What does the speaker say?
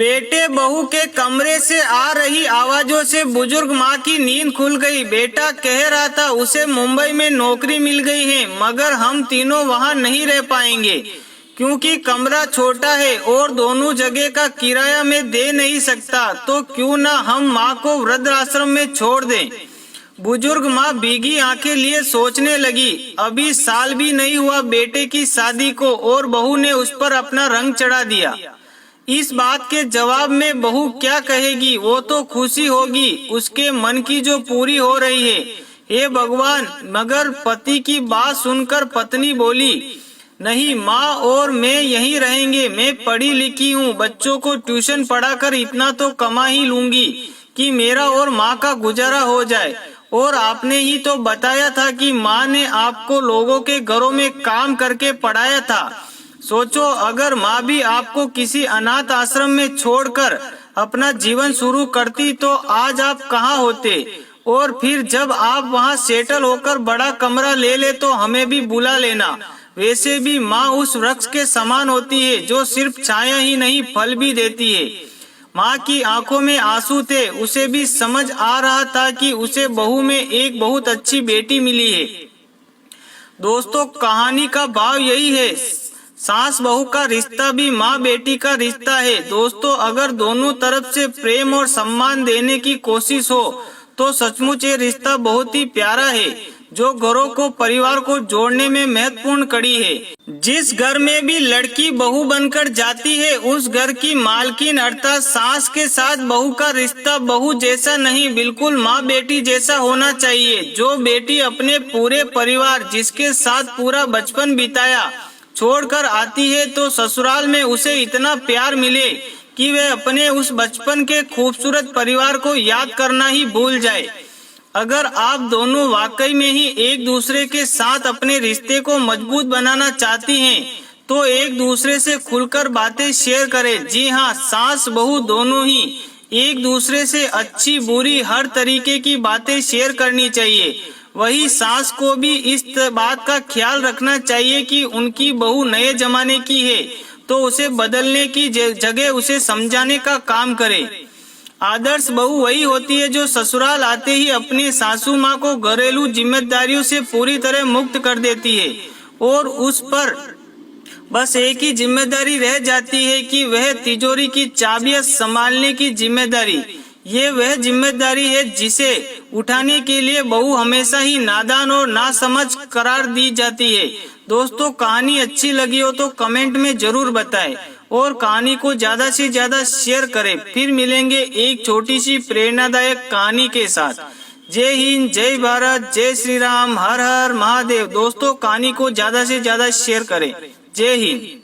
बेटे बहू के कमरे से आ रही आवाजों से बुजुर्ग माँ की नींद खुल गई। बेटा कह रहा था उसे मुंबई में नौकरी मिल गई है, मगर हम तीनों वहाँ नहीं रह पाएंगे क्योंकि कमरा छोटा है और दोनों जगह का किराया मैं दे नहीं सकता। तो क्यों ना हम माँ को वृद्धाश्रम में छोड़ दें। बुजुर्ग माँ भीगी आंखें लिए सोचने लगी। अभी साल भी नहीं हुआ बेटे की शादी को और बहू ने उस पर अपना रंग चढ़ा दिया। इस बात के जवाब में बहू क्या कहेगी? वो तो खुशी होगी उसके मन की जो पूरी हो रही है। हे भगवान! मगर पति की बात सुनकर पत्नी बोली, नहीं माँ और मैं यहीं रहेंगे। मैं पढ़ी लिखी हूँ, बच्चों को ट्यूशन पढ़ाकर इतना तो कमा ही लूंगी कि मेरा और माँ का गुजारा हो जाए। और आपने ही तो बताया था कि माँ ने आपको लोगों के घरों में काम करके पढ़ाया था। सोचो अगर माँ भी आपको किसी अनाथ आश्रम में छोड़कर अपना जीवन शुरू करती तो आज आप कहाँ होते। और फिर जब आप वहाँ सेटल होकर बड़ा कमरा ले ले तो हमें भी बुला लेना। वैसे भी माँ उस वृक्ष के समान होती है जो सिर्फ छाया ही नहीं फल भी देती है। माँ की आंखों में आंसू थे। उसे भी समझ आ रहा था कि उसे बहू में एक बहुत अच्छी बेटी मिली है। दोस्तों कहानी का भाव यही है, सास बहू का रिश्ता भी माँ बेटी का रिश्ता है। दोस्तों अगर दोनों तरफ से प्रेम और सम्मान देने की कोशिश हो तो सचमुच ये रिश्ता बहुत ही प्यारा है जो घरों को परिवार को जोड़ने में महत्वपूर्ण कड़ी है। जिस घर में भी लड़की बहू बनकर जाती है उस घर की मालकिन अर्थात सास के साथ बहू का रिश्ता बहू जैसा नहीं बिल्कुल माँ बेटी जैसा होना चाहिए। जो बेटी अपने पूरे परिवार जिसके साथ पूरा बचपन बिताया छोड़कर आती है तो ससुराल में उसे इतना प्यार मिले कि वह अपने उस बचपन के खूबसूरत परिवार को याद करना ही भूल जाए। अगर आप दोनों वाकई में ही एक दूसरे के साथ अपने रिश्ते को मजबूत बनाना चाहती हैं तो एक दूसरे से खुलकर बातें शेयर करें। जी हाँ, सास बहू दोनों ही एक दूसरे से अच्छी बुरी हर तरीके की बातें शेयर करनी चाहिए। वही सास को भी इस बात का ख्याल रखना चाहिए कि उनकी बहू नए जमाने की है तो उसे बदलने की जगह उसे समझाने का काम करे। आदर्श बहू वही होती है जो ससुराल आते ही अपनी सासू माँ को घरेलू जिम्मेदारियों से पूरी तरह मुक्त कर देती है और उस पर बस एक ही जिम्मेदारी रह जाती है कि वह तिजोरी की चाबियां संभालने की जिम्मेदारी। ये वह जिम्मेदारी है जिसे उठाने के लिए बहू हमेशा ही नादान और नासमझ करार दी जाती है। दोस्तों कहानी अच्छी लगी हो तो कमेंट में जरूर बताएं और कहानी को ज्यादा से ज्यादा शेयर करें। फिर मिलेंगे एक छोटी सी प्रेरणादायक कहानी के साथ। जय हिंद, जय भारत, जय श्री राम, हर हर महादेव। दोस्तों कहानी को ज्यादा से ज्यादा शेयर करें। जय हिंद।